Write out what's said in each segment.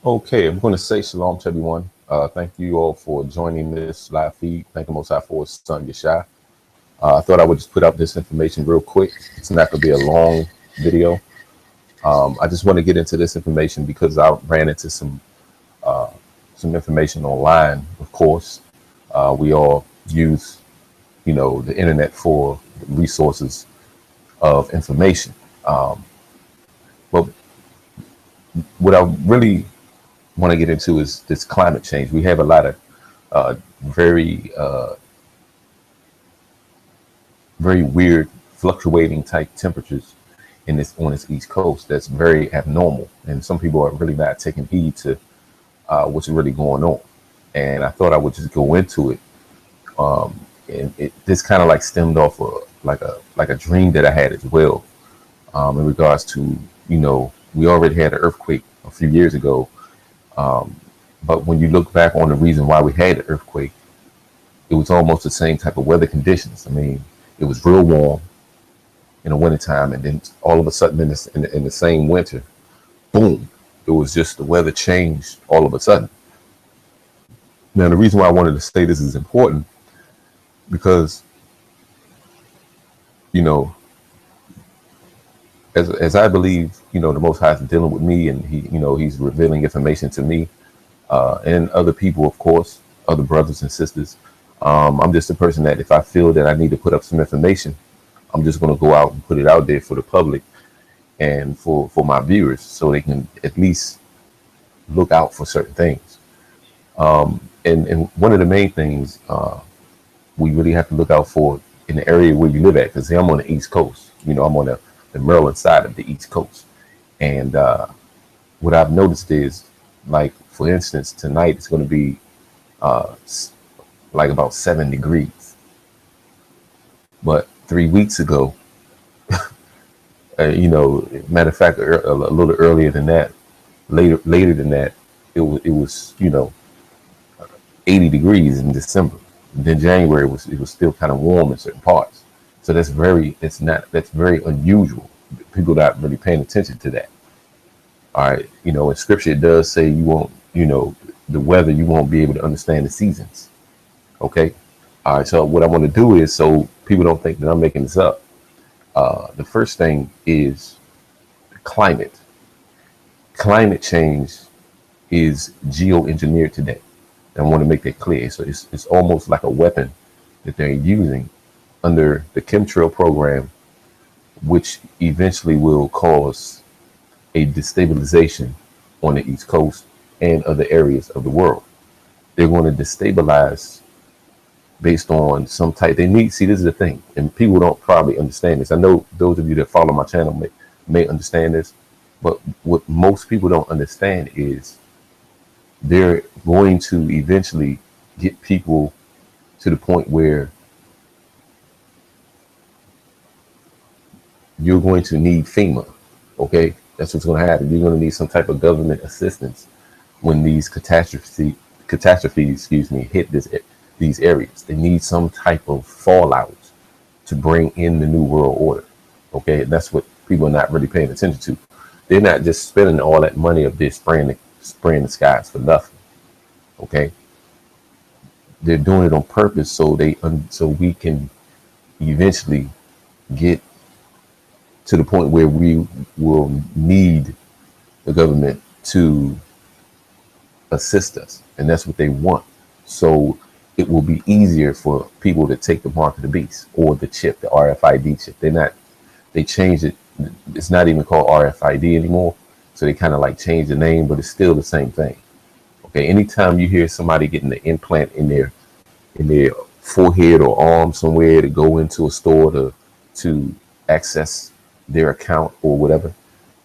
Okay, I'm going to say shalom to everyone. Thank you all for joining this live feed. Thank you, Most High, for His Son, Yeshua. I thought I would just put up this information real quick. It's not going to be a long video. I just want to get into this information because I ran into some information online. Of course, we all use, the internet for resources of information. But what I really want to get into is this climate change. We have a lot of very very weird fluctuating type temperatures in this on this East Coast. That's very abnormal, and some people are really not taking heed to what's really going on. And I thought I would just go into it. And this kind of like stemmed off of like a dream that I had as well, in regards to, we already had an earthquake a few years ago. But when you look back on the reason why we had the earthquake, it was almost the same type of weather conditions. I mean, it was real warm in the wintertime, and then all of a sudden in the same winter, boom, it was just the weather changed all of a sudden. Now, the reason why I wanted to say this is important because, you know, as I believe, the Most High is dealing with me, and he's revealing information to me, and other people, of course, other brothers and sisters. I'm just a person that if I feel that I need to put up some information, I'm just going to go out and put it out there for the public and for my viewers, so they can at least look out for certain things. And one of the main things we really have to look out for in the area where you live at, because I'm on the East Coast. I'm on the Maryland side of the East Coast. And what I've noticed is, like, for instance, tonight it's going to be like about 7 degrees. But 3 weeks ago, matter of fact, a little earlier than that, later than that, it was 80 degrees in December. And then January it was still kind of warm in certain parts. So that's very unusual. People not really paying attention to that. All right, in scripture it does say you won't, the weather, you won't be able to understand the seasons. Okay. All right. So what I want to do is, so people don't think that I'm making this up. The first thing is climate. Climate change is geoengineered today. And I want to make that clear. So it's almost like a weapon that they're using under the chemtrail program, which eventually will cause a destabilization on the East Coast and other areas of the world. They're going to destabilize based on some type. See, this is the thing, and people don't probably understand this. I know those of you that follow my channel may understand this, but what most people don't understand is they're going to eventually get people to the point where you're going to need FEMA. Okay, that's what's going to happen. You're going to need some type of government assistance when these catastrophes, hit these areas. They need some type of fallout to bring in the new world order. Okay, and that's what people are not really paying attention to. They're not just spending all that money up there spraying the skies for nothing. Okay, they're doing it on purpose so we can eventually get to the point where we will need the government to assist us, and that's what they want. So it will be easier for people to take the mark of the beast, or the chip, the RFID chip. They changed it. It's not even called RFID anymore. So they kind of like changed the name, but it's still the same thing. Okay. Anytime you hear somebody getting the implant in their forehead or arm somewhere to go into a store to access their account or whatever,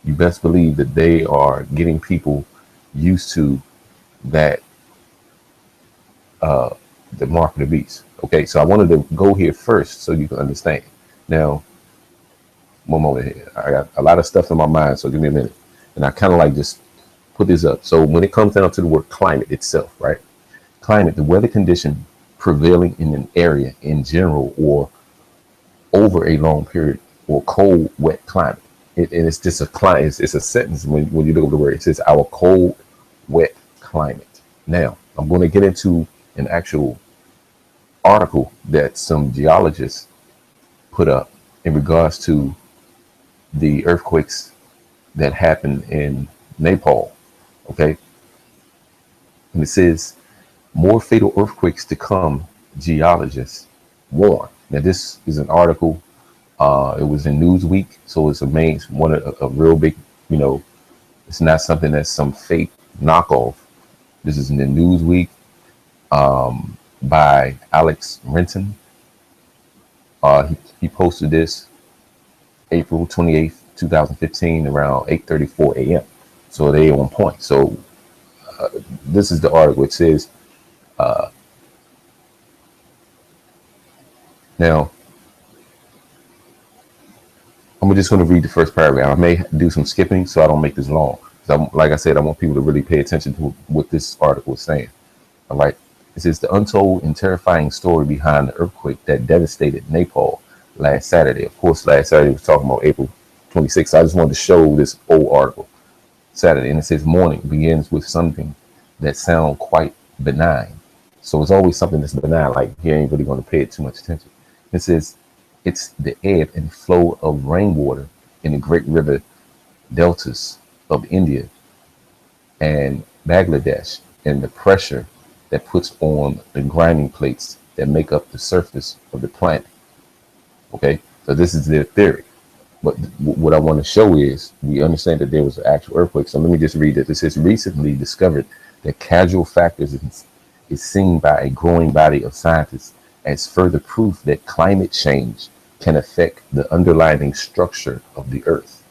you best believe that they are getting people used to that, the mark of the beast. Okay, so I wanted to go here first so you can understand. Now, one moment here. I got a lot of stuff in my mind, so give me a minute. And I kind of like just put this up. So when it comes down to the word climate itself, right? Climate, the weather condition prevailing in an area in general or over a long period, or cold, wet climate. And it's just a climate. It's a sentence when you look at the word. It says our cold, wet climate. Now, I'm going to get into an actual article that some geologists put up in regards to the earthquakes that happened in Nepal. Okay. And it says more fatal earthquakes to come, geologists warn. Now, this is an article. It was in Newsweek, so it's a real big, you know, it's not something that's some fake knockoff. This is in the Newsweek by Alex Renton. He posted this April 28th, 2015, around 8:34 a.m. So they on point. So this is the article. It says, now, I'm just going to read the first paragraph. I may do some skipping so I don't make this long. So like I said, I want people to really pay attention to what this article is saying. All right. It says the untold and terrifying story behind the earthquake that devastated Nepal last Saturday. Of course, last Saturday we was talking about April 26th. So I just wanted to show this old article. Saturday. And it says morning begins with something that sounds quite benign. So it's always something that's benign, like you ain't really going to pay it too much attention. It says it's the ebb and flow of rainwater in the great river deltas of India and Bangladesh, and the pressure that puts on the grinding plates that make up the surface of the planet. Okay, so this is their theory. But what I want to show is we understand that there was an actual earthquake. So let me just read it. It says recently discovered that causal factors is seen by a growing body of scientists as further proof that climate change can affect the underlying structure of the earth.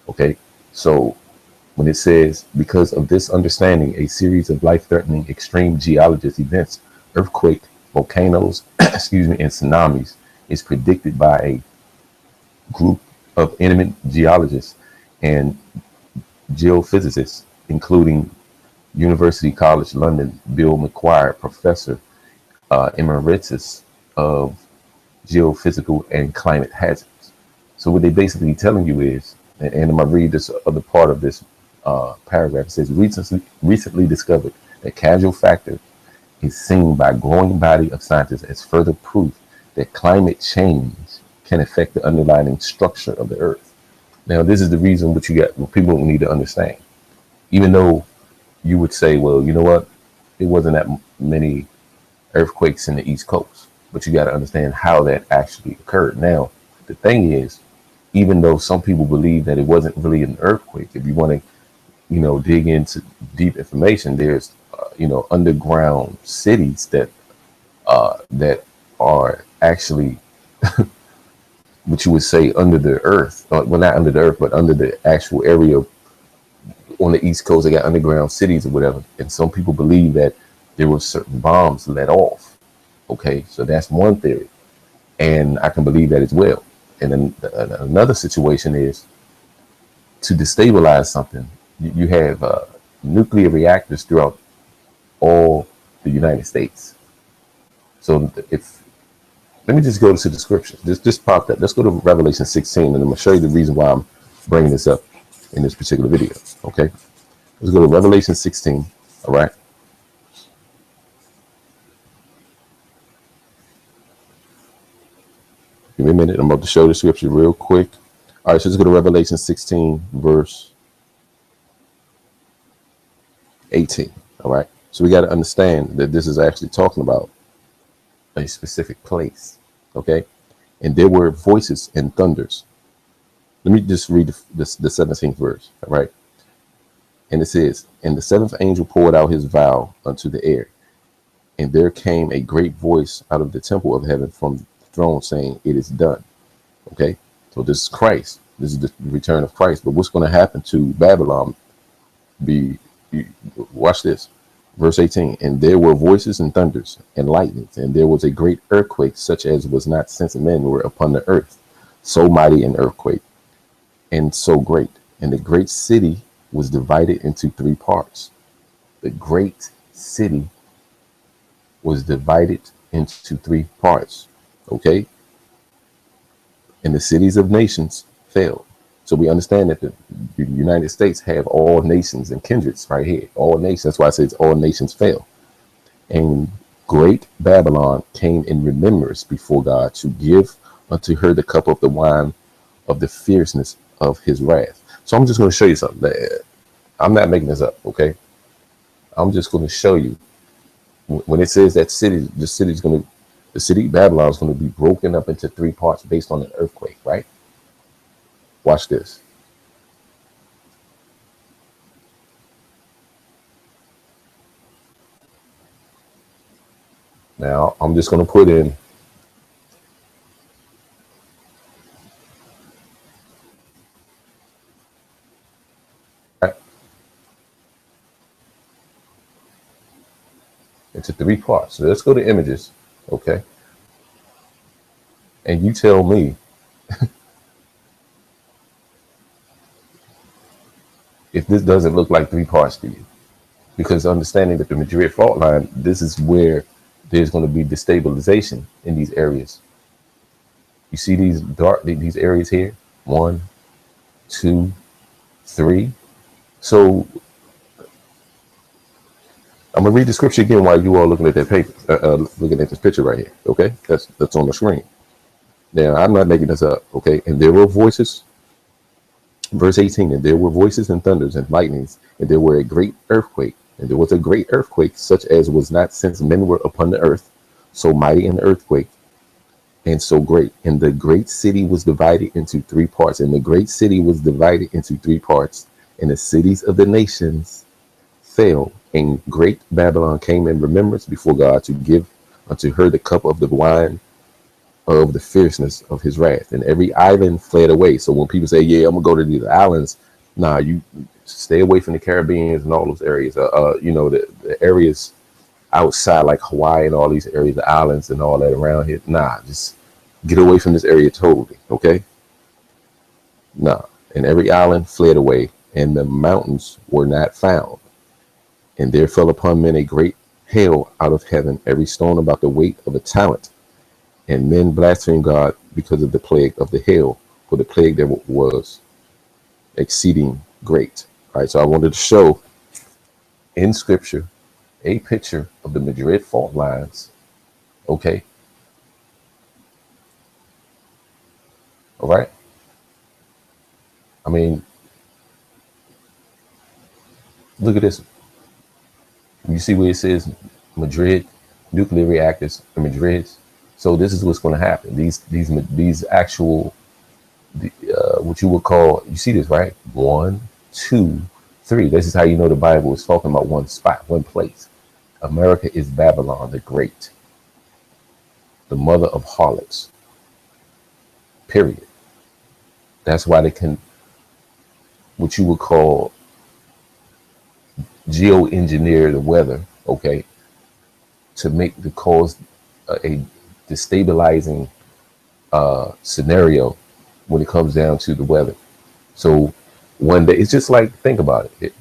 Okay, so when it says because of this understanding, a series of life-threatening extreme geologist events, earthquake, volcanoes, excuse me, and tsunamis is predicted by a group of eminent geologists and geophysicists, including University College London, Bill McQuire, Professor Emeritus of Geophysical and Climate Hazards. So what they basically telling you is, and I'm going to read this other part of this paragraph. It says, recently discovered that causal factor is seen by a growing body of scientists as further proof that climate change can affect the underlying structure of the earth. Now, this is the reason what people need to understand. Even though you would say, well, you know what, it wasn't that many earthquakes in the East Coast, but you got to understand how that actually occurred. Now, the thing is, even though some people believe that it wasn't really an earthquake, if you want to, dig into deep information, there's, underground cities that are actually what you would say under the earth. Well, not under the earth, but under the actual area on the East Coast. They got underground cities or whatever. And some people believe that there were certain bombs let off. Okay, so that's one theory. And I can believe that as well. And then another situation is to destabilize something. You have nuclear reactors throughout all the United States. So let me just go to the scriptures. This popped up. Let's go to Revelation 16, and I'm going to show you the reason why I'm bringing this up in this particular video. Okay, let's go to Revelation 16. All right. Give me a minute. I'm about to show the scripture real quick. All right, so let's go to Revelation 16, verse 18. All right. So we got to understand that this is actually talking about a specific place. Okay. And there were voices and thunders. Let me just read the 17th verse. All right. And it says, and the seventh angel poured out his vial unto the air. And there came a great voice out of the temple of heaven from the throne saying, it is done. Okay. So this is Christ. This is the return of Christ. But what's going to happen to Babylon? Watch this. Verse 18, and there were voices and thunders and lightnings, and there was a great earthquake, such as was not since men were upon the earth. So mighty an earthquake, and so great. And the great city was divided into three parts. The great city was divided into three parts. Okay? And the cities of nations fell. So we understand that the United States have all nations and kindreds right here. All nations. That's why I say it's all nations fell. And great Babylon came in remembrance before God to give unto her the cup of the wine of the fierceness of his wrath. So I'm just going to show you something. I'm not making this up, okay? I'm just going to show you when it says that the city Babylon is going to be broken up into three parts based on an earthquake, right? Watch this. Now I'm just going to put in into three parts. So let's go to images, okay? And you tell me if this doesn't look like three parts to you. Because understanding that the Madrid fault line, this is where there's going to be destabilization in these areas. You see these areas here? 1, 2, 3. So I'm gonna read the scripture again while you all looking at that paper, looking at this picture right here. Okay, that's on the screen. Now I'm not making this up. Okay, and there were voices. Verse 18, and there were voices and thunders and lightnings, and there were a great earthquake, and there was a great earthquake, such as was not since men were upon the earth, so mighty an earthquake, and so great. And the great city was divided into three parts, and the great city was divided into three parts, and the cities of the nations fell, and great Babylon came in remembrance before God to give unto her the cup of the wine of the fierceness of his wrath, and every island fled away. So when people say, yeah, I'm gonna go to these islands, nah, you stay away from the Caribbean and all those areas. The areas outside like Hawaii and all these areas, the islands and all that around here, nah, just get away from this area totally. Okay, nah. And every island fled away, and the mountains were not found, and there fell upon men a great hail out of heaven, every stone about the weight of a talent. And men blasphemed God because of the plague of the hail, for the plague there was exceeding great. All right, so I wanted to show in scripture a picture of the Madrid fault lines. Okay. All right. I mean, look at this. You see where it says Madrid nuclear reactors in Madrid. So this is what's going to happen. These actual, what you would call, you see this, right? 1, 2, 3. This is how you know the Bible is talking about one spot, one place. America is Babylon the Great, the mother of harlots. Period. That's why they can, what you would call, geoengineer the weather, okay, to make the cause a destabilizing scenario when it comes down to the weather. So one day, it's just like, think about it.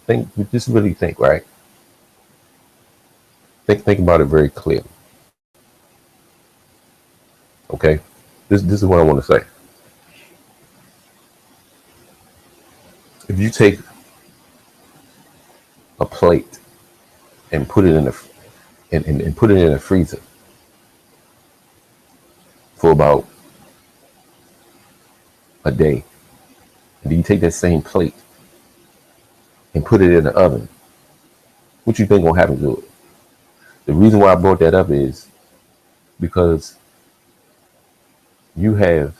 Just really think, right? Think about it very clearly. Okay, this is what I want to say. If you take a plate and put it in and put it in a freezer for about a day, and then you take that same plate and put it in the oven, what you think gonna happen to it? The reason why I brought that up is because you have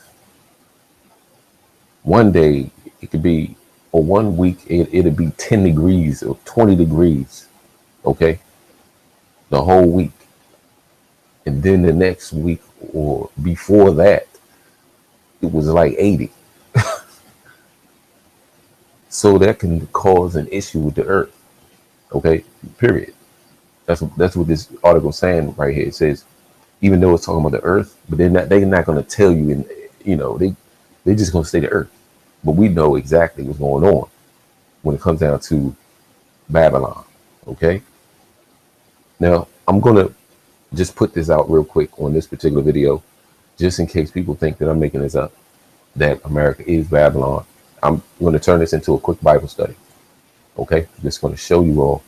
one day, it could be, or 1 week, it'll be 10 degrees or 20 degrees, okay, the whole week. And then the next week or before that, it was like 80. So that can cause an issue with the earth, okay, period. That's what this article is saying right here. It says, even though it's talking about the earth, but they're not going to tell you, they're just going to say the earth. But we know exactly what's going on when it comes down to Babylon, okay? Now, I'm going to just put this out real quick on this particular video, just in case people think that I'm making this up, that America is Babylon. I'm going to turn this into a quick Bible study. Okay, I'm just going to show you all.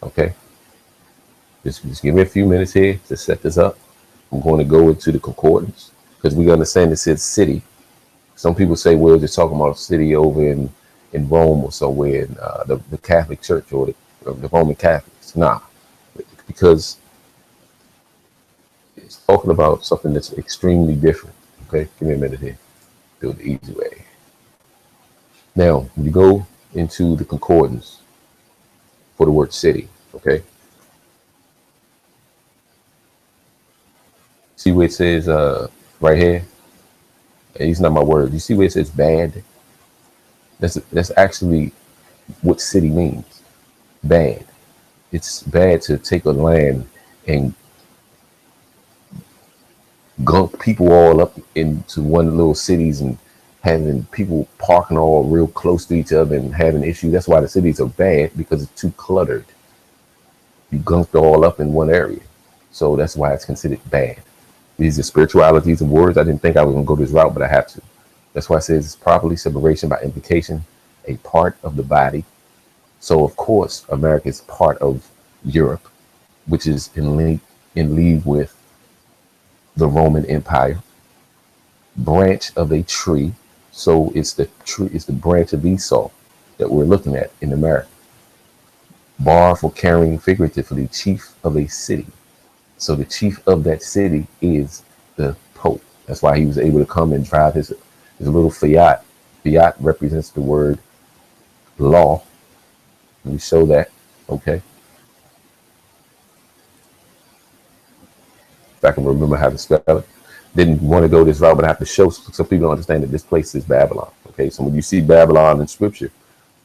Okay, just give me a few minutes here to set this up. I'm going to go into the concordance because we understand it says city. Some people say we're just talking about a city over in Rome or somewhere in the Catholic Church or the Roman Catholics. Nah, because it's talking about something that's extremely different. Okay, give me a minute here. Do it the easy way. Now, when you go into the concordance for the word city, okay, see where it says right here, and it's not my word. You see where it says bad? That's actually what city means. Bad. It's bad to take a land and gunk people all up into one little cities and having people parking all real close to each other and having issues. That's why the cities are bad, because it's too cluttered. You gunked all up in one area. So that's why it's considered bad. These are spiritualities of words. I didn't think I was going to go this route, but I have to. That's why it says it's properly separation by implication, a part of the body. So, of course, America is part of Europe, which is in league with the Roman Empire, branch of a tree. So it's the tree, it's the branch of Esau that we're looking at in America. Bar for carrying figuratively, chief of a city. So the chief of that city is the Pope. That's why he was able to come and drive his little Fiat. Fiat represents the word law. Let me show that. Okay. If I can remember how to spell it. Didn't want to go this route, but I have to show so people understand that this place is Babylon. Okay. So when you see Babylon in scripture,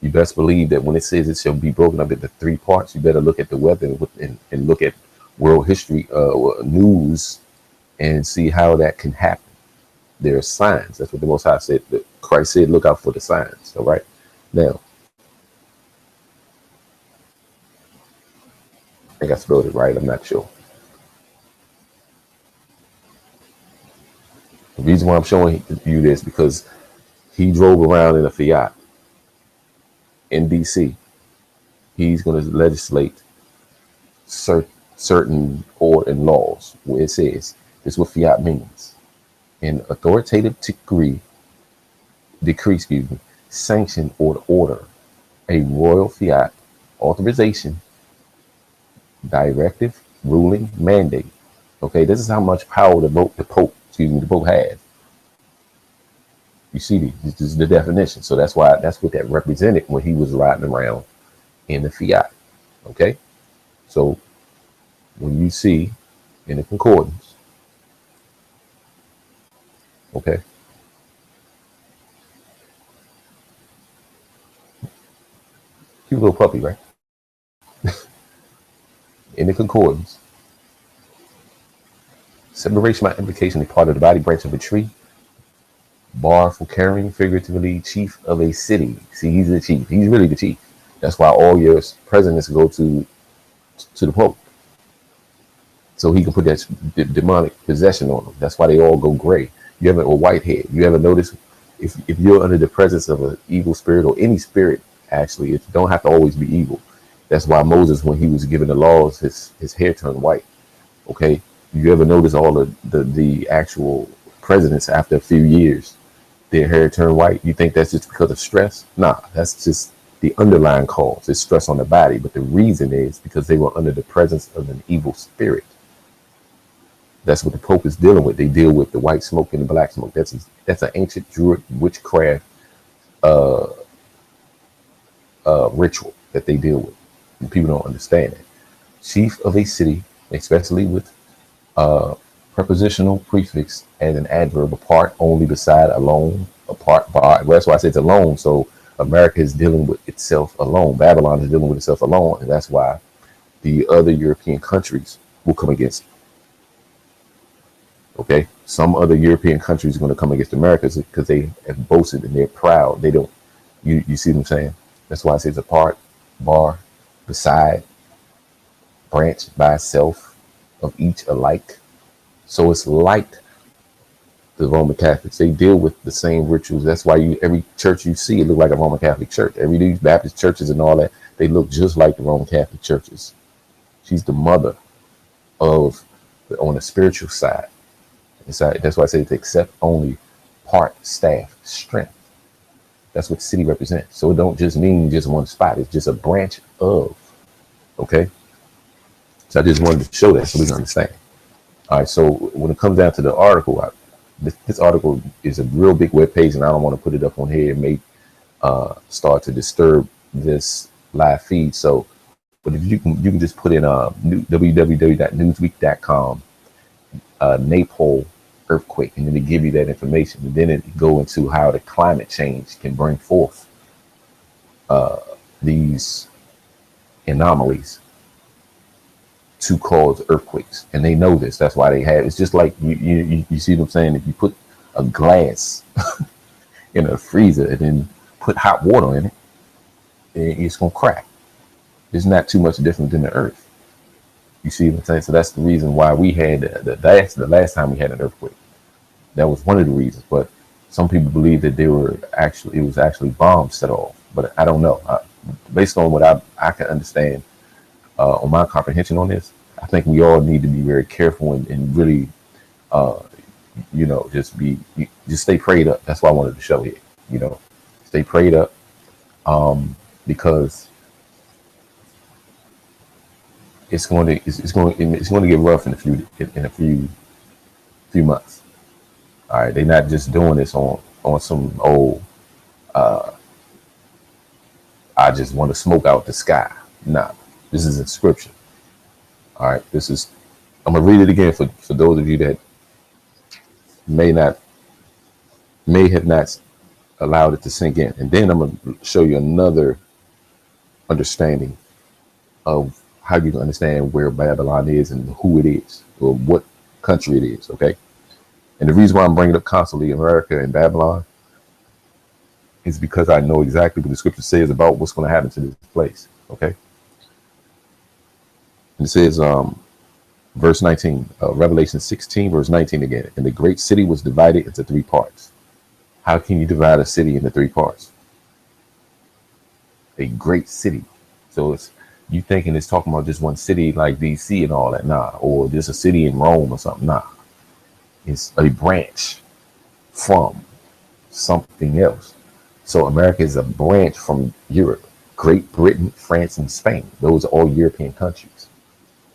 you best believe that when it says it shall be broken up into three parts, you better look at the weather and look at world history news and see how that can happen. There are signs. That's what the Most High said. Christ said, look out for the signs. All right. Now, I think I spelled it right. I'm not sure. The reason why I'm showing you this because he drove around in a Fiat in DC. He's going to legislate certain order and laws where it says this is what Fiat means. An authoritative decree, excuse me, sanction or order, a royal Fiat authorization, directive, ruling, mandate. Okay, this is how much power the Pope has. You see, this is the definition. So that's what that represented when he was riding around in the Fiat. Okay, so when you see in the concordance, okay, cute little puppy, right? In the concordance, separation by implication, a part of the body, branch of a tree, bar for carrying figuratively, chief of a city. See, he's the chief. He's really the chief. That's why all your presidents go to the Pope, so he can put that demonic possession on them. That's why they all go gray. You ever, or white hair. You ever notice if you're under the presence of an evil spirit or any spirit, actually, it don't have to always be evil. That's why Moses, when he was given the laws, his hair turned white. Okay, you ever notice all the actual presidents after a few years, their hair turned white? You think that's just because of stress? Nah, that's just the underlying cause. It's stress on the body, but the reason is because they were under the presence of an evil spirit. That's what the Pope is dealing with. They deal with the white smoke and the black smoke. That's an ancient Druid witchcraft ritual that they deal with. And people don't understand it. Chief of a city, especially with prepositional prefix and an adverb, apart, only, beside, alone, apart, by. Well, that's why I say it's alone. So America is dealing with itself alone. Babylon is dealing with itself alone, and that's why the other European countries will come against it. Okay, some other European countries are going to come against America because they have boasted and they're proud. They don't. You see what I'm saying? That's why I say it's apart, bar, beside, branch by itself, of each alike. So it's like the Roman Catholics. They deal with the same rituals. That's why every church you see, it look like a Roman Catholic church. Every these Baptist churches and all that, they look just like the Roman Catholic churches. She's the mother of, on the spiritual side. That's why I say to accept only part staff strength. That's what the city represents. So it don't just mean just one spot. It's just a branch of. Okay. So I just wanted to show that so we can understand. All right. So when it comes down to the article, this article is a real big web page, and I don't want to put it up on here. It may start to disturb this live feed. So, but if you can just put in www.newsweek.com Naples earthquake, and then they give you that information, and then it go into how the climate change can bring forth these anomalies to cause earthquakes, and they know this. That's why they have. It's just like you see what I'm saying. If you put a glass in a freezer and then put hot water in it, it's gonna crack. It's not too much different than the Earth. You see what I'm saying? So that's the reason why we had the last time we had an earthquake. That was one of the reasons. But some people believe that it was actually bombs set off. But I don't know. Based on what I can understand on my comprehension on this, I think we all need to be very careful and really, just stay prayed up. That's why I wanted to show here. Stay prayed up, because it's going to get rough in a few months. All right, they're not just doing this on some old. I just want to smoke out the sky. Nah, this is in scripture. All right, I'm gonna read it again for those of you that may have not allowed it to sink in, and then I'm gonna show you another understanding of how you can understand where Babylon is and who it is, or what country it is. Okay, and the reason why I'm bringing up constantly America and Babylon is because I know exactly what the scripture says about what's going to happen to this place. Okay, and it says, verse 19, Revelation 16, verse 19 again. And the great city was divided into three parts. How can you divide a city into three parts? A great city. So you thinking it's talking about just one city like DC and all that? Nah. Or just a city in Rome or something? Nah. It's a branch from something else. So America is a branch from Europe. Great Britain, France, and Spain. Those are all European countries.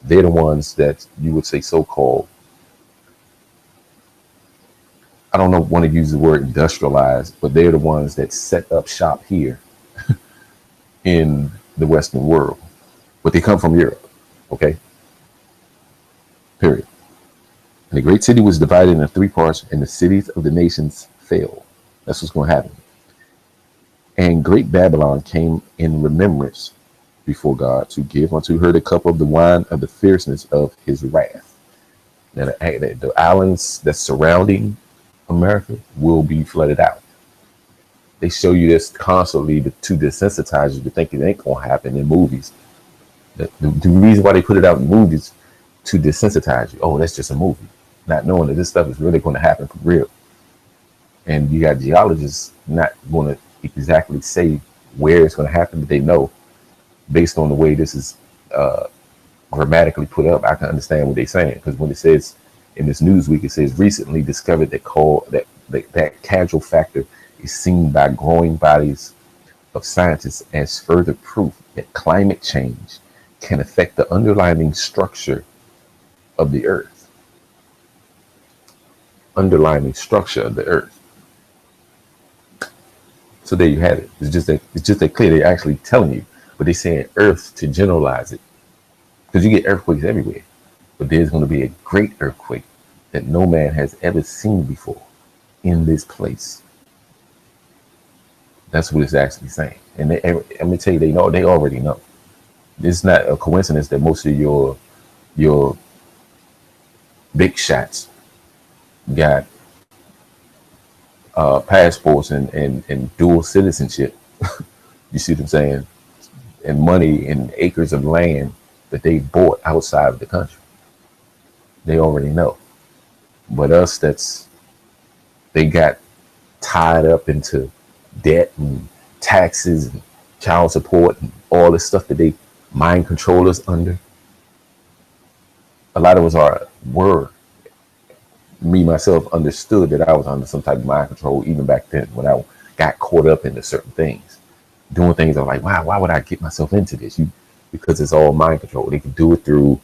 They're the ones that you would say so-called, I don't know, want to use the word industrialized, but they're the ones that set up shop here in the Western world. But they come from Europe. Okay? Period. And the great city was divided into three parts, and the cities of the nations fell. That's what's going to happen. And great Babylon came in remembrance before God to give unto her the cup of the wine of the fierceness of his wrath. Now the islands that's surrounding America will be flooded out. They show you this constantly to desensitize you to think it ain't gonna happen in movies. The reason why they put it out in movies to desensitize you. Oh, that's just a movie, not knowing that this stuff is really going to happen for real. And you got geologists not going to exactly say where it's going to happen, but they know based on the way this is grammatically put up. I can understand what they're saying, because when it says in this Newsweek, it says recently discovered that casual factor is seen by growing bodies of scientists as further proof that climate change can affect the underlying structure of the earth. Underlying structure of the earth. So there you have it. It's just that clear. They're actually telling you, but they're saying earth to generalize it, because you get earthquakes everywhere. But there's going to be a great earthquake that no man has ever seen before in this place. That's what it's actually saying. And let me tell you, they already know. It's not a coincidence that most of your big shots got passports and dual citizenship. You see what I'm saying? And money and acres of land that they bought outside of the country. They already know. But us that's They got tied up into debt and taxes and child support and all this stuff that they mind control us under. A lot of us were, me myself understood that I was under some type of mind control even back then when I got caught up into certain things, doing things I'm like, wow, why would I get myself into this? Because it's all mind control. They can do it through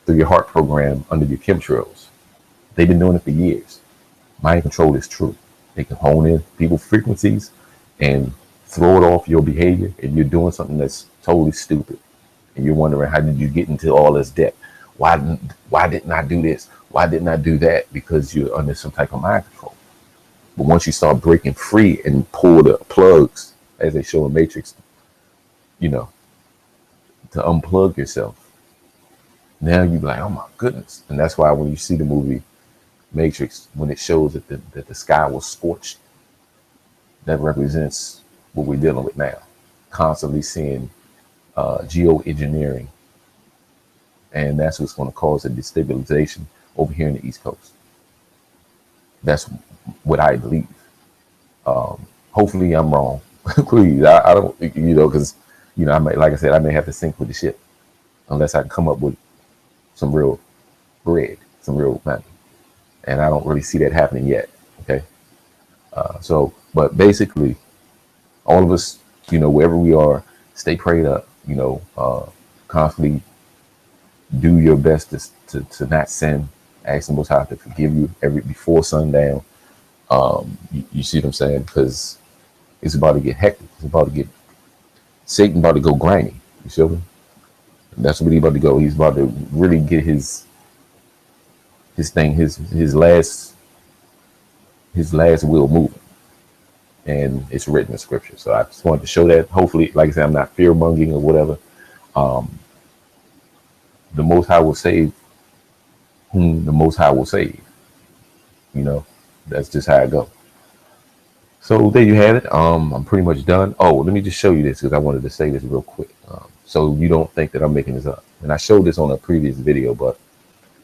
your heart program under your chemtrails. They've been doing it for years. Mind control is true. They can hone in people's frequencies and throw it off your behavior, and you're doing something that's totally stupid. And you're wondering, how did you get into all this debt? Why didn't I do this? Why didn't I do that? Because you're under some type of mind control. But once you start breaking free and pull the plugs, as they show in Matrix, you know, to unplug yourself, now you be like, oh my goodness. And that's why when you see the movie Matrix, when it shows that the sky was scorched, that represents what we're dealing with now. Constantly seeing geoengineering. And that's what's going to cause a destabilization over here in the East Coast. That's what I believe. Hopefully I'm wrong. Please, I don't, because, I may, like I said, I may have to sink with the ship unless I can come up with some real bread, some real money. And I don't really see that happening yet. Okay. But basically, all of us, wherever we are, stay prayed up, constantly do your best to not sin. Ask the Most High to forgive you before sundown. You see what I'm saying? Because it's about to get hectic. Satan about to go grimy. You see me? That's what he's about to go. He's about to really get his last will moving. And it's written in scripture. So I just wanted to show that. Hopefully, like I said, I'm not fear-mongering or whatever. The Most High will save whom the Most High will save. That's just how it goes. So there you have it. I'm pretty much done. Oh, let me just show you this because I wanted to say this real quick. So you don't think that I'm making this up. And I showed this on a previous video, but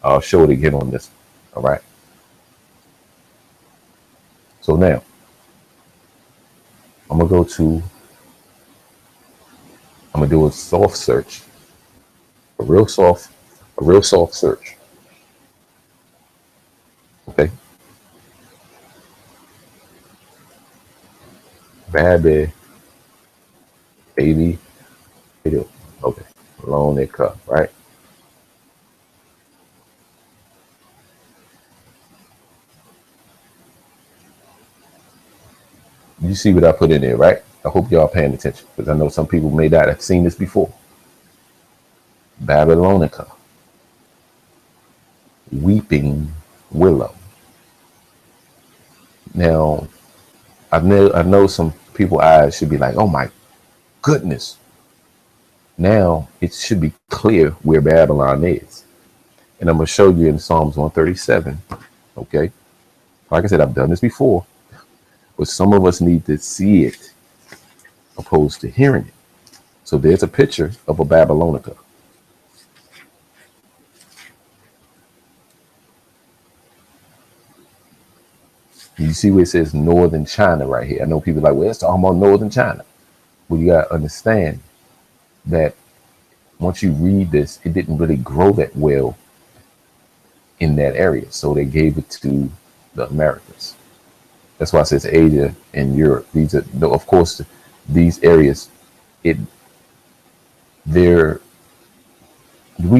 I'll show it again on this. All right. So now I'm going to do a soft search, a real soft search. Okay. Baby, video. Okay. Along that cup, right? You see what I put in there, right? I hope y'all paying attention because I know some people may not have seen this before. Babylonica. Weeping willow. Now, I know some people's eyes should be like, oh my goodness. Now it should be clear where Babylon is. And I'm going to show you in Psalms 137. Okay. Like I said, I've done this before. But some of us need to see it opposed to hearing it. So there's a picture of a Babylonica. You see where it says Northern China right here. I know people are like, well, it's talking about Northern China. Well, you got to understand that once you read this, it didn't really grow that well in that area. So they gave it to the Americas. That's why it says Asia and Europe. These are, of course, these areas, we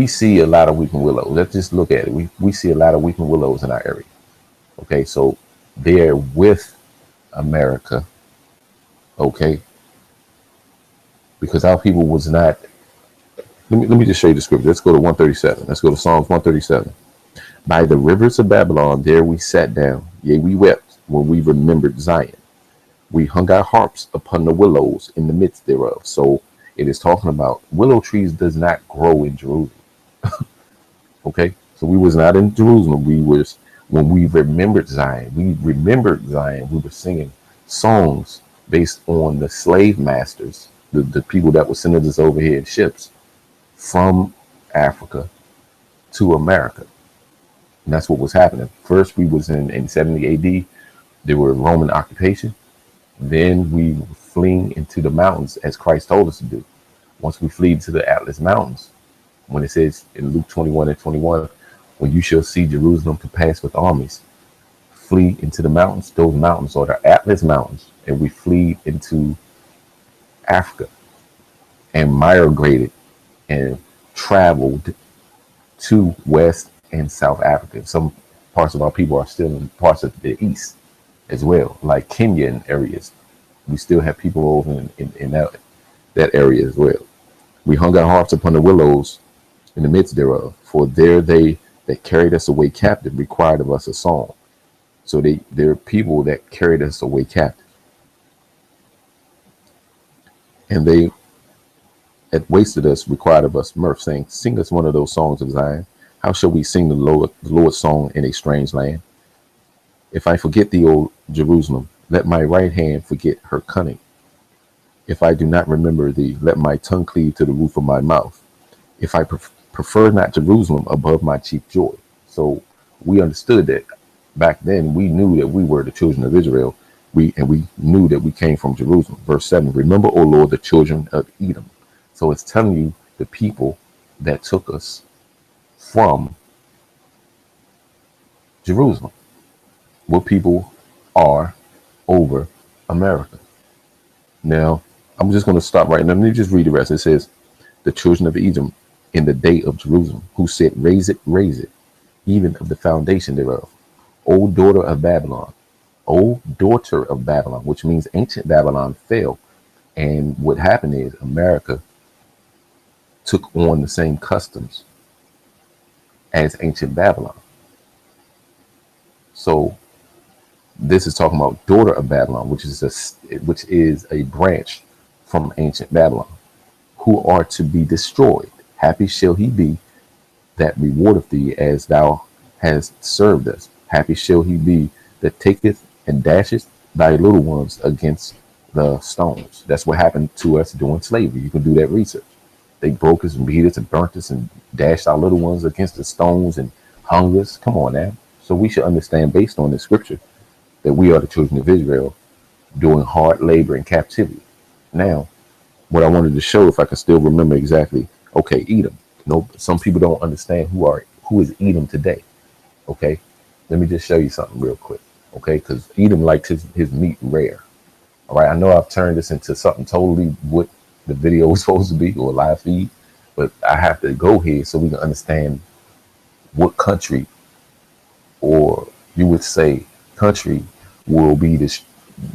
see a lot of weeping willows. Let's just look at it. We see a lot of weeping willows in our area. Okay, so they're with America. Okay, because our people was not. Let me just show you the scripture. Let's go to 137. Let's go to Psalms 137. By the rivers of Babylon, there we sat down. Yea, we wept when we remembered Zion. We hung our harps upon the willows in the midst thereof. So it is talking about willow trees does not grow in Jerusalem. Okay, so we was not in Jerusalem. When we remembered Zion. We remembered Zion. We were singing songs based on the slave masters, the people that were sending us over here in ships from Africa to America. And that's what was happening. First, we was in 70 AD. There were Roman occupation. Then we flee into the mountains as Christ told us to do. Once we flee to the Atlas Mountains, when it says in Luke 21 and 21, when you shall see Jerusalem compassed with armies, flee into the mountains. Those mountains are the Atlas Mountains. And we flee into Africa and migrated and traveled to West and South Africa. Some parts of our people are still in parts of the East as well, like Kenya and areas. We still have people over in that area as well. We hung our harps upon the willows in the midst thereof, for there they that carried us away captive required of us a song. So there are people that carried us away captive, and they that wasted us required of us mirth, saying, sing us one of those songs of Zion. How shall we sing the Lord's song in a strange land? If I forget thee, O Jerusalem, let my right hand forget her cunning. If I do not remember thee, let my tongue cleave to the roof of my mouth. If I prefer not Jerusalem above my chief joy. So we understood that back then. We knew that we were the children of Israel. We knew that we came from Jerusalem. Verse 7, remember, O Lord, the children of Edom. So it's telling you the people that took us from Jerusalem, what people are over America. Now, I'm just going to stop right now. Let me just read the rest. It says, the children of Edom in the day of Jerusalem, who said, raise it, even of the foundation thereof. O daughter of Babylon, O daughter of Babylon, which means ancient Babylon fell. And what happened is America took on the same customs as ancient Babylon. So this is talking about daughter of Babylon, which is a branch from ancient Babylon, who are to be destroyed. Happy shall he be that rewardeth thee as thou hast served us. Happy shall he be that taketh and dasheth thy little ones against the stones. That's what happened to us during slavery. You can do that research. They broke us and beat us and burnt us and dashed our little ones against the stones and hung us. Come on now. So we should understand, based on the scripture, that we are the children of Israel doing hard labor in captivity. Now, what I wanted to show, if I can still remember exactly, okay, Edom. No, some people don't understand who is Edom today. Okay, let me just show you something real quick. Okay, because Edom likes his meat rare. All right, I know I've turned this into something totally what the video was supposed to be, or a live feed, but I have to go here so we can understand what country, or you would say country, will be this,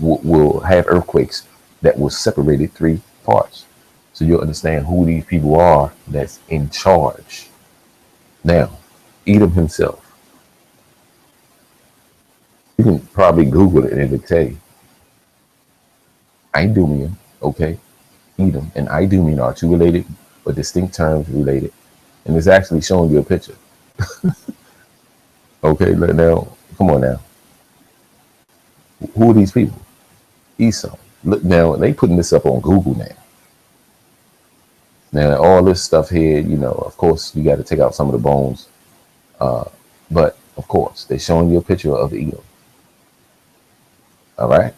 will have earthquakes that will separate it three parts. So you'll understand who these people are that's in charge. Now, Edom himself, you can probably Google it and it'll tell you. Idumean, okay, Edom and Idumean are two related but distinct terms related. And it's actually showing you a picture. Okay, now, come on now. Who are these people? Esau. Look now, they putting this up on Google now. Now, all this stuff here, of course, you got to take out some of the bones. But, of course, they're showing you a picture of Edom. All right?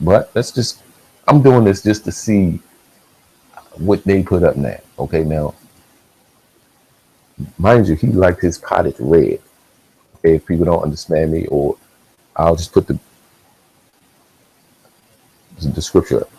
But I'm doing this just to see what they put up now. Okay, now, mind you, he liked his potted red. Okay, if people don't understand me, or I'll just put the scripture up.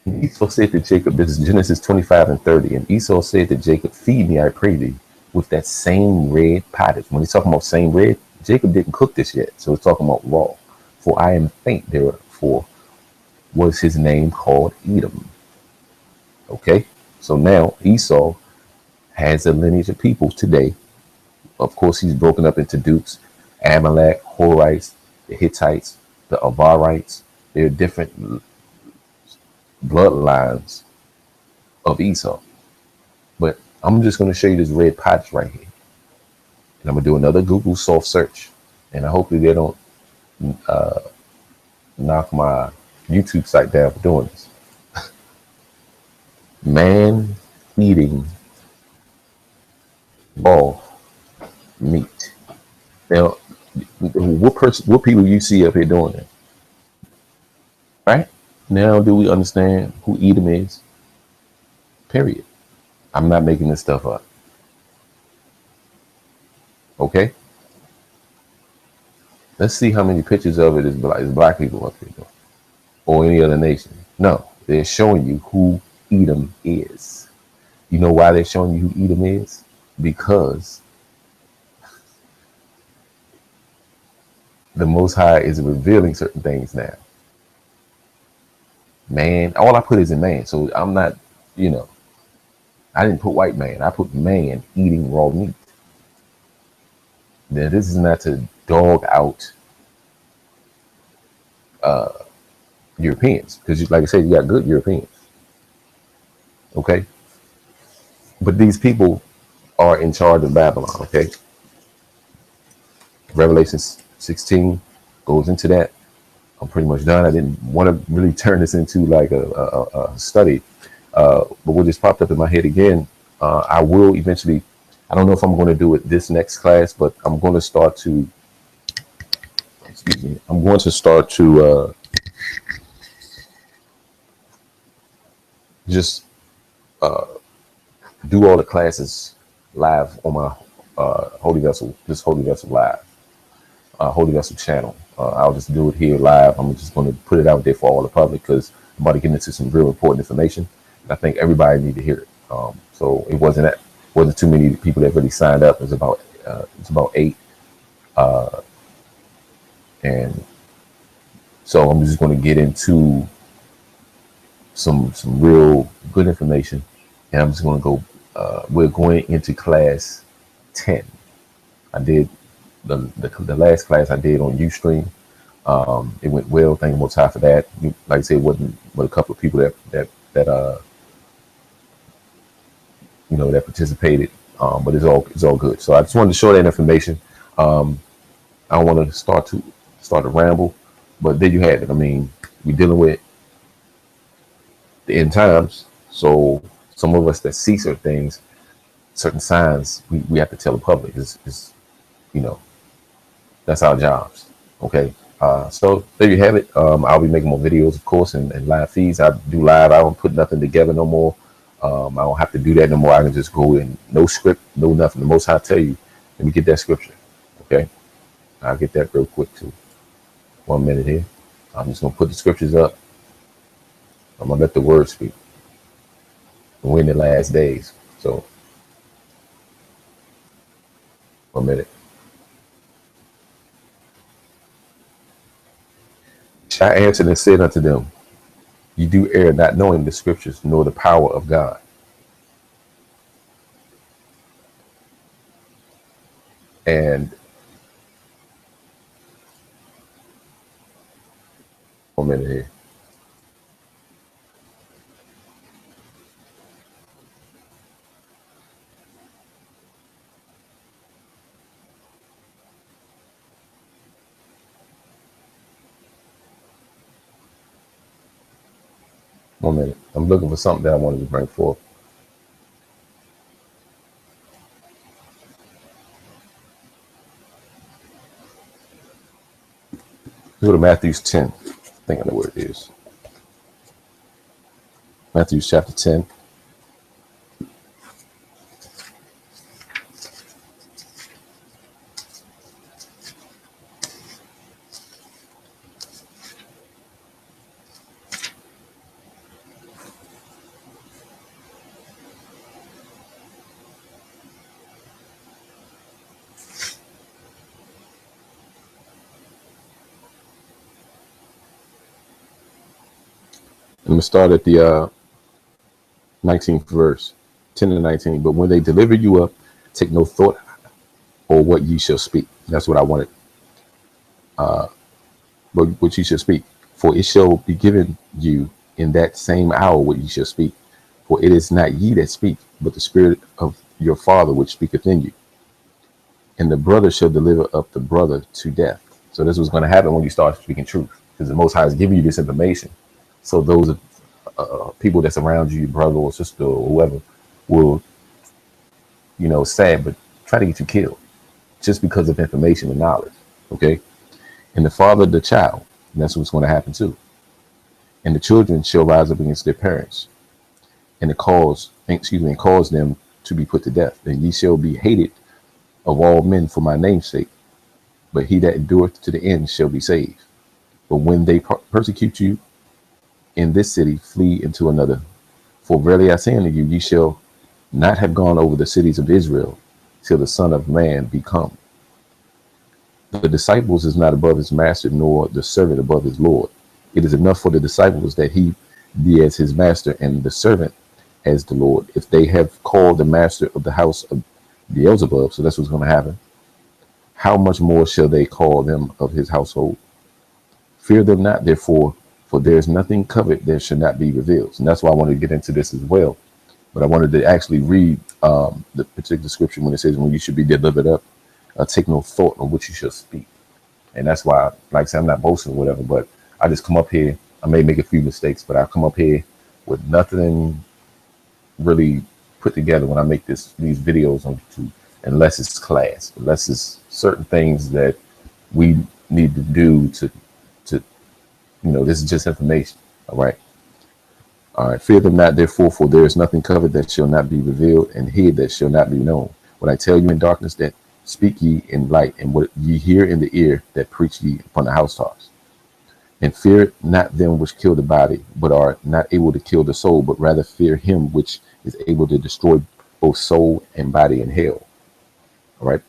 And Esau said to Jacob, this is Genesis 25 and 30. And Esau said to Jacob, feed me, I pray thee, with that same red pottage. When he's talking about same red, Jacob didn't cook this yet. So it's talking about raw. For I am faint, therefore was his name called Edom. Okay, so now Esau has a lineage of people today. Of course, he's broken up into dukes, Amalek, Horites, the Hittites, the Avarites. There are different bloodlines of Esau. But I'm just going to show you this red pottage right here. And I'm going to do another Google soft search. And hopefully they don't knock my YouTube site down for doing this. Man eating raw meat. Now, what people you see up here doing that, right? Now, do we understand who Edom is? Period. I'm not making this stuff up. Okay, let's see how many pictures of it is black people up here doing, or any other nation. No, they're showing you who Edom is. You know why they're showing you who Edom is? Because the Most High is revealing certain things now. Man, all I put is in man. So I'm not, you know, I didn't put white man. I put man eating raw meat. Now, this is not to dog out Europeans, because, like I said, you got good Europeans. Okay. But these people are in charge of Babylon. Okay. Revelation 16 goes into that. I'm pretty much done. I didn't want to really turn this into like a study, but what just popped up in my head again, I will eventually, I don't know if I'm going to do it this next class, but I'm going to start to, excuse me, I'm going to start to just do all the classes live on my Holy Vessel, this Holy Vessel Live, Holy Vessel channel. I'll just do it here live. I'm just going to put it out there for all the public, because I'm about to get into some real important information. And I think everybody need to hear it. So it wasn't too many people that really signed up. It's about 8, and so I'm just going to get into some real good information, and I'm just going to go. We're going into class 10. I did the last class I did on Ustream. It went well. Thank you Most High for that. Like I said, it wasn't but a couple of people that that participated. But it's all good. So I just wanted to show that information. I don't want to start a ramble, but there you have it. I mean, we're dealing with the end times. So some of us that see certain things, certain signs, we have to tell the public. Is that's our jobs. Okay. So there you have it. I'll be making more videos, of course, and live feeds. I do live. I don't put nothing together no more. I don't have to do that no more. I can just go in, no script, no nothing. The Most High tell you, let me get that scripture. Okay. I'll get that real quick too. 1 minute here. I'm just going to put the scriptures up. I'm going to let the word speak. We're in the last days. So 1 minute. I answered and said unto them, you do err, not knowing the scriptures, nor the power of God. And 1 minute here. One minute. I'm looking for something that I wanted to bring forth. Go to Matthew 10. I think I know where it is. Matthew chapter 10. I'm going to start at the 19th verse, 10 and 19. But when they deliver you up, take no thought or what ye shall speak. That's what I wanted. But what ye shall speak. For it shall be given you in that same hour what ye shall speak. For it is not ye that speak, but the Spirit of your Father which speaketh in you. And the brother shall deliver up the brother to death. So this was going to happen when you start speaking truth, because the Most High is giving you this information. So those people that's around you, your brother or sister or whoever, will, sad, but try to get you killed. just because of information and knowledge. Okay. And the father, the child, and that's what's going to happen too. And the children shall rise up against their parents and and cause them to be put to death. And ye shall be hated of all men for my name's sake, but he that endureth to the end shall be saved. But when they persecute you in this city, flee into another. For verily I say unto you, ye shall not have gone over the cities of Israel till the Son of Man be come. The disciples is not above his master, nor the servant above his Lord. It is enough for the disciples that he be as his master, and the servant as the Lord. If they have called the master of the house of Beelzebub, so that's what's going to happen, how much more shall they call them of his household? Fear them not, therefore, for there is nothing covered that should not be revealed. And that's why I wanted to get into this as well. But I wanted to actually read the particular scripture when it says, when you should be delivered up, take no thought on what you shall speak. And that's why, like I said, I'm not boasting or whatever, but I just come up here. I may make a few mistakes, but I come up here with nothing really put together when I make these videos on YouTube, unless it's class, unless it's certain things that we need to do to this is just information. All right. All right. Fear them not, therefore, for there is nothing covered that shall not be revealed, and hid that shall not be known. What I tell you in darkness, that speak ye in light, and what ye hear in the ear, that preach ye upon the housetops. And fear not them which kill the body, but are not able to kill the soul, but rather fear him which is able to destroy both soul and body in hell. All right.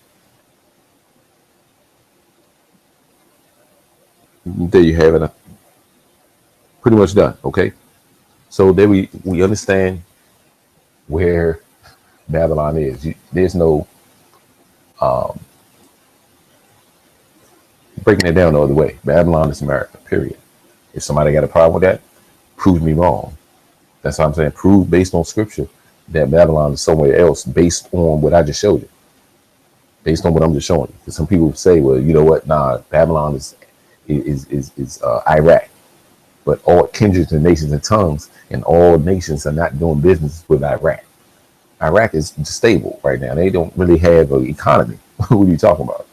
There you have it. Pretty much done. Okay. So there we understand where Babylon is. There's no breaking it down the other way. Babylon is America, period. If somebody got a problem with that, prove me wrong. That's what I'm saying. Prove based on scripture that Babylon is somewhere else, based on what I just showed you, based on what I'm just showing you. Because some people say, well, you know what? Nah, Babylon is Iraq. But all kindreds and nations and tongues, and all nations are not doing business with Iraq. Iraq is stable right now. They don't really have an economy. What are you talking about?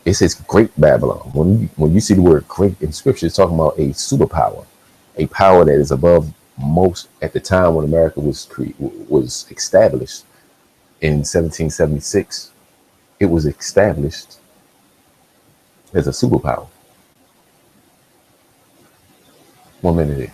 It says great Babylon. When you see the word great in scripture, it's talking about a superpower, a power that is above most. At the time when America was established in 1776, it was established as a superpower. 1 minute here.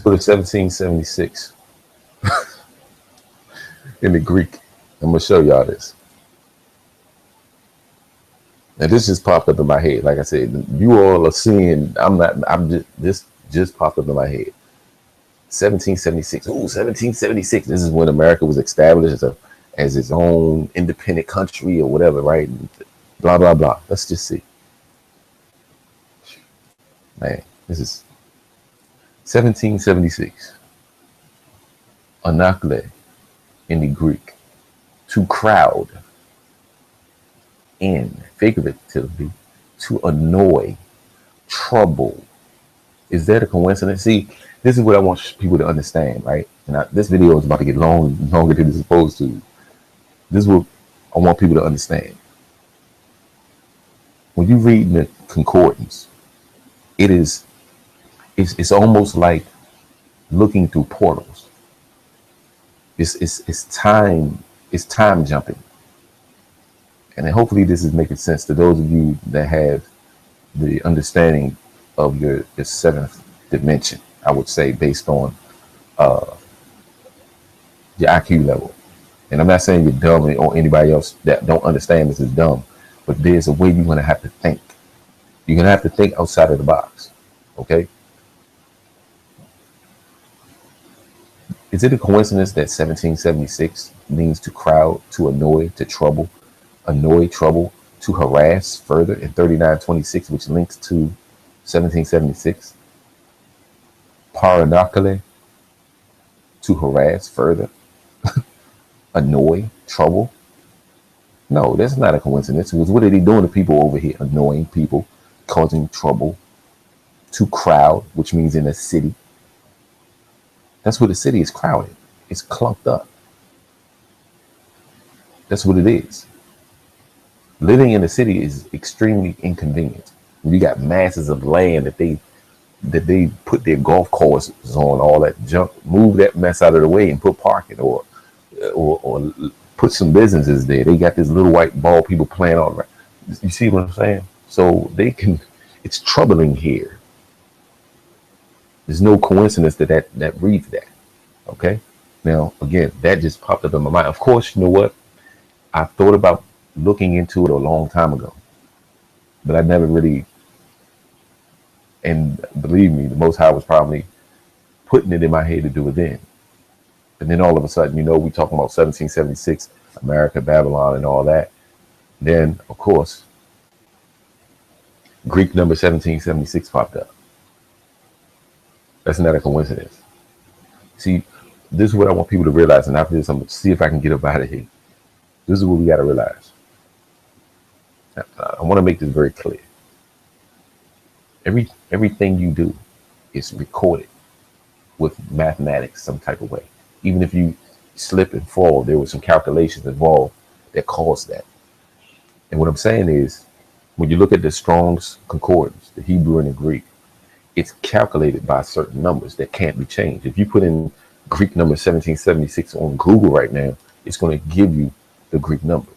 Put it 1776 in the Greek. I'm gonna show y'all this. And this just popped up in my head. Like I said, you all are seeing. I'm just popped up in my head. 1776. Ooh, 1776. This is when America was established as its own independent country or whatever, right? Blah blah blah. Let's just see. Man, this is 1776. Anakle in the Greek, to crowd, in figuratively, to annoy, trouble. Is that a coincidence? See, this is what I want people to understand, right? And this video is about to get longer than it's supposed to. This is what I want people to understand. When you read the concordance, it's almost like looking through portals. It's time jumping. And then hopefully this is making sense to those of you that have the understanding of your seventh dimension, I would say, based on your IQ level. And I'm not saying you're dumb or anybody else that don't understand this is dumb, but there's a way you're going to have to think. You're going to have to think outside of the box. Okay? Is it a coincidence that 1776 means to crowd, to annoy, to trouble, to harass further in 3926, which links to 1776? Paranakale, to harass further, annoy, trouble. No, that's not a coincidence. Because what are they doing to people over here? Annoying people, causing trouble, to crowd, which means in a city. That's what the city is, crowded. It's clumped up. That's what it is. Living in a city is extremely inconvenient. You got masses of land that they put their golf courses on, all that junk. Move that mess out of the way and put parking, or put some businesses there. They got this little white ball people playing all around. You see what I'm saying? So they can. It's troubling here. There's no coincidence that reads that. Okay. Now again, that just popped up in my mind. Of course, you know what? I thought about looking into it a long time ago, but I never really. And believe me, the Most High was probably putting it in my head to do it then. And then all of a sudden, we talking about 1776, America, Babylon, and all that. Then, of course, Greek number 1776 popped up. That's not a coincidence. See, this is what I want people to realize. And after this, I'm going to see if I can get up out of here. This is what we got to realize. I want to make this very clear. Everything you do is recorded with mathematics some type of way. Even if you slip and fall, there was some calculations involved that caused that. And what I'm saying is, when you look at the Strong's Concordance, the Hebrew and the Greek, it's calculated by certain numbers that can't be changed. If you put in Greek number 1776 on Google right now, it's going to give you the Greek number.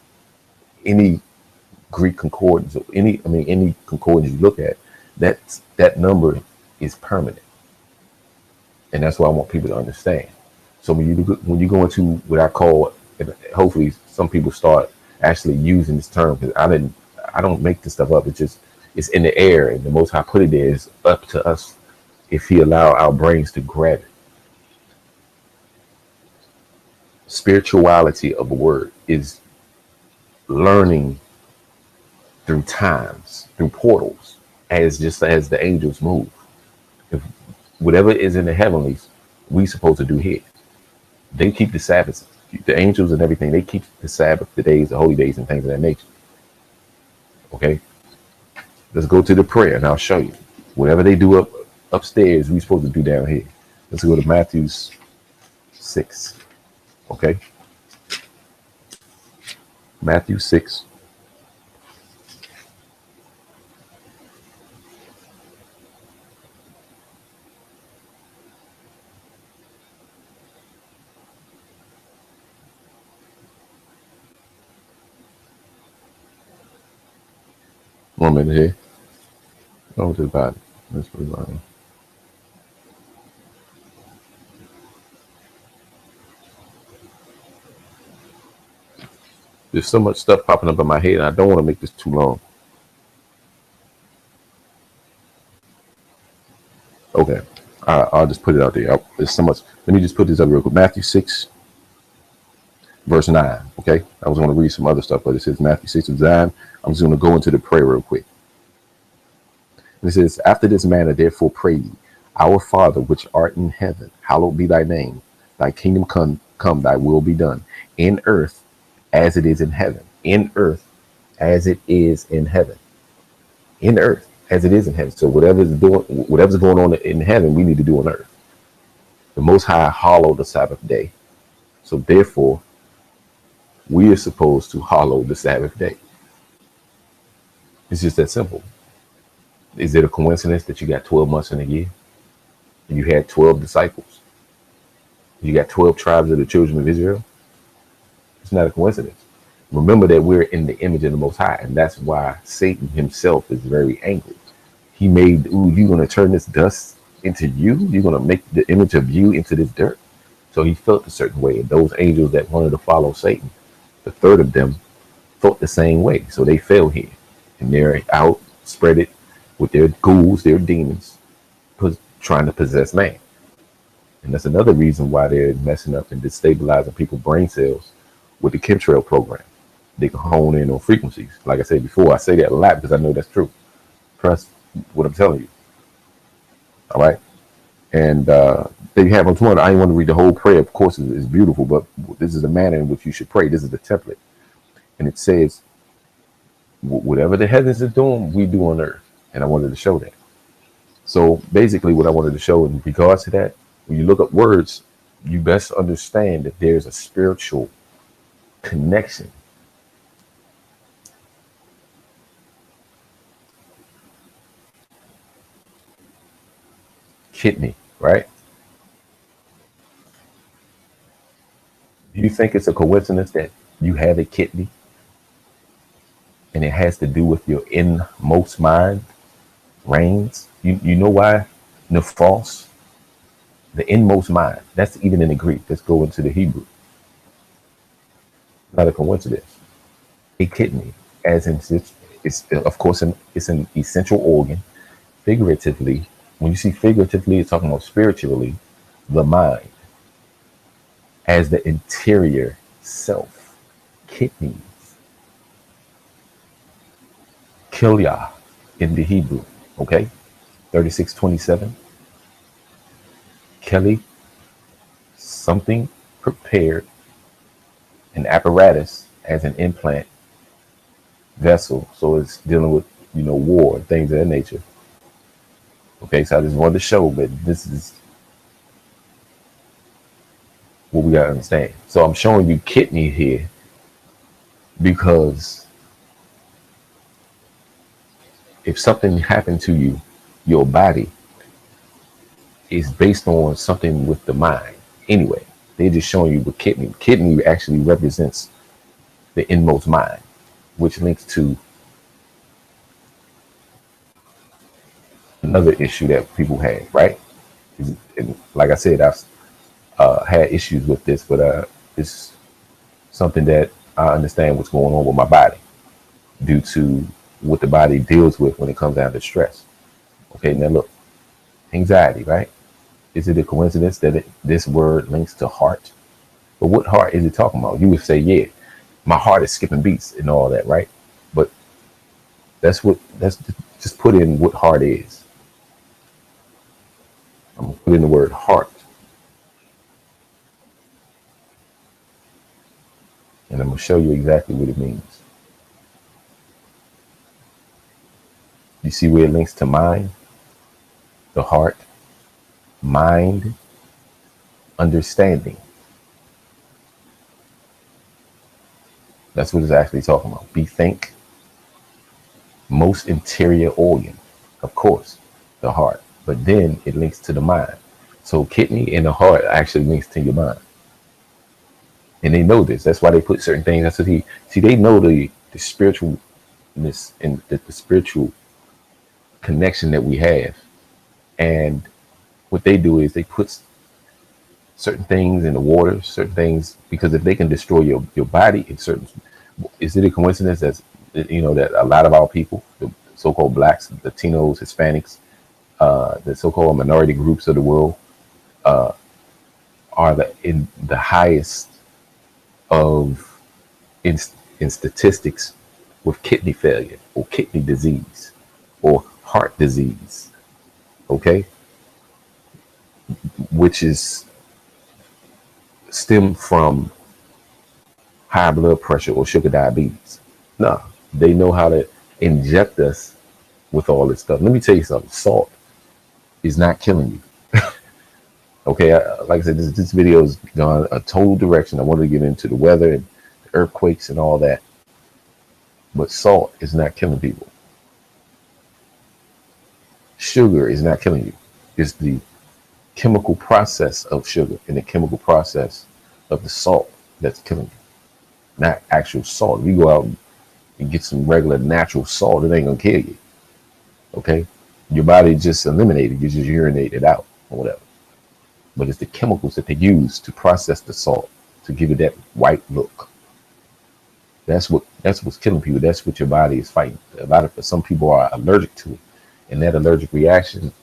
Any Greek concordance, or any concordance you look at, that number is permanent. And that's what I want people to understand. So when you go into what I call, and hopefully some people start actually using this term, because I don't make this stuff up. It's in the air, and the Most High put it there. Is up to us if He allow our brains to grab it. Spirituality of a word is learning through times, through portals, as the angels move. If whatever is in the heavenlies, we supposed to do here. They keep the Sabbath, the angels and everything. They keep the Sabbath, the days, the holy days, and things of that nature. Okay, let's go to the prayer, and I'll show you. Whatever they do upstairs, we supposed to do down here. Let's go to Matthew 6. Okay, Matthew 6. One minute here. Over to the bottom. Let's put it on. There's so much stuff popping up in my head, and I don't want to make this too long. Okay, I'll just put it out there. There's so much. Let me just put this up real quick. Matthew 6, verse 9. Okay, I was going to read some other stuff, but it says Matthew 6 verse 9. I'm just going to go into the prayer real quick. And it says, after this manner, therefore pray ye, our Father which art in heaven, hallowed be thy name. Thy kingdom come, thy will be done, in earth as it is in heaven. In earth as it is in heaven. In earth as it is in heaven. So whatever's going on in heaven, we need to do on earth. The Most High hallowed the Sabbath day. So therefore, we are supposed to hallow the Sabbath day. It's just that simple. Is it a coincidence that you got 12 months in a year? And you had 12 disciples? You got 12 tribes of the children of Israel? It's not a coincidence. Remember that we're in the image of the Most High, and that's why Satan himself is very angry. He made, you're going to turn this dust into you? You're going to make the image of you into this dirt? So he felt a certain way. And those angels that wanted to follow Satan, the third of them thought the same way. So they fell here. And they're out, spread it with their ghouls, their demons, trying to possess man. And that's another reason why they're messing up and destabilizing people's brain cells with the chemtrail program. They can hone in on frequencies. Like I said before, I say that a lot because I know that's true. Trust what I'm telling you. All right. And They have on 20. I didn't want to read the whole prayer. Of course, it's beautiful, but this is the manner in which you should pray. This is the template. And it says, whatever the heavens is doing, we do on earth. And I wanted to show that. So basically, what I wanted to show in regards to that, when you look up words, you best understand that there's a spiritual connection. Kidney, right? Do you think it's a coincidence that you have a kidney and it has to do with your inmost mind reigns? You know why? Nephos, the inmost mind. That's even in the Greek. Let's go into the Hebrew. Not a coincidence. A kidney, as in it's of course it's an essential organ. Figuratively, when you see figuratively, it's talking about spiritually, the mind as the interior self. Kidneys, kilya in the Hebrew. Okay, 36:27. Kelly, something prepared, an apparatus as an implant vessel. So it's dealing with, war and things of that nature. Okay, so I just wanted to show, but this is what we gotta understand. So I'm showing you kidney here because if something happened to you, your body is based on something with the mind. Anyway, they're just showing you what kidney. Kidney actually represents the inmost mind, which links to another issue that people have, right? And like I said, I've had issues with this, but it's something that I understand what's going on with my body due to what the body deals with when it comes down to stress. Okay, now look, anxiety, right? Is it a coincidence that this word links to heart? But what heart is it talking about? You would say, yeah, my heart is skipping beats and all that, right? But that's just put in what heart is. I'm gonna put in the word heart. And I'm gonna show you exactly what it means. You see where it links to mind, the heart, mind, understanding. That's what it's actually talking about. Bethink, most interior organ, of course, the heart. But then it links to the mind. So kidney and the heart actually links to your mind. And they know this. That's why they put certain things. That's what they know the spiritualness and the spiritual connection that we have. And what they do is they put certain things in the water, certain things, because if they can destroy your body in certain, is it a coincidence that that a lot of our people, the so-called blacks, Latinos, Hispanics, the so-called minority groups of the world, are in the highest of in statistics with kidney failure or kidney disease or heart disease, okay, which is stem from high blood pressure or sugar diabetes. No, they know how to inject us with all this stuff. Let me tell you something. Salt is not killing you. Okay, like I said, this video has gone a total direction. I wanted to get into the weather and the earthquakes and all that. But salt is not killing people. Sugar is not killing you. It's the chemical process of sugar and the chemical process of the salt that's killing you, not actual salt. If you go out and get some regular natural salt, it ain't gonna kill you. Okay, your body just eliminated. You just urinate it out or whatever. But it's the chemicals that they use to process the salt to give it that white look. That's what's killing people. That's what your body is fighting. Some people are allergic to it, and that allergic reaction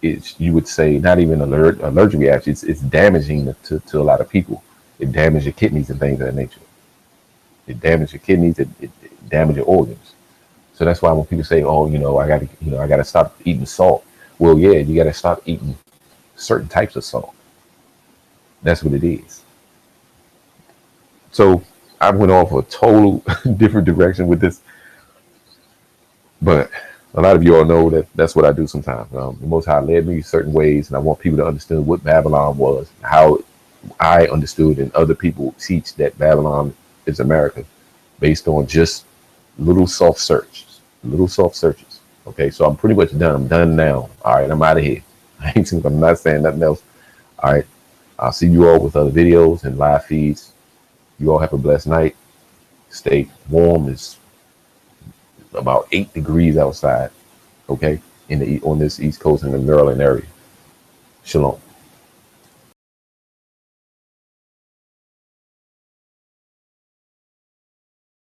is, you would say, not even allergic reaction. It's damaging to a lot of people. It damages your kidneys and things of that nature. It damages your kidneys. It damages your organs. So that's why when people say, "Oh, I got to stop eating salt." Well, yeah, you got to stop eating certain types of salt. That's what it is. So I went off a total different direction with this, but a lot of you all know that that's what I do sometimes. The Most High led me certain ways, and I want people to understand what Babylon was, how I understood, and other people teach that Babylon is America, based on just little soft searches. Okay, so I'm pretty much done. I'm done now. All right, I'm out of here. I'm not saying nothing else. All right, I'll see you all with other videos and live feeds. You all have a blessed night. Stay warm. It's about 8 degrees outside. Okay, on this East Coast in the Maryland area. Shalom.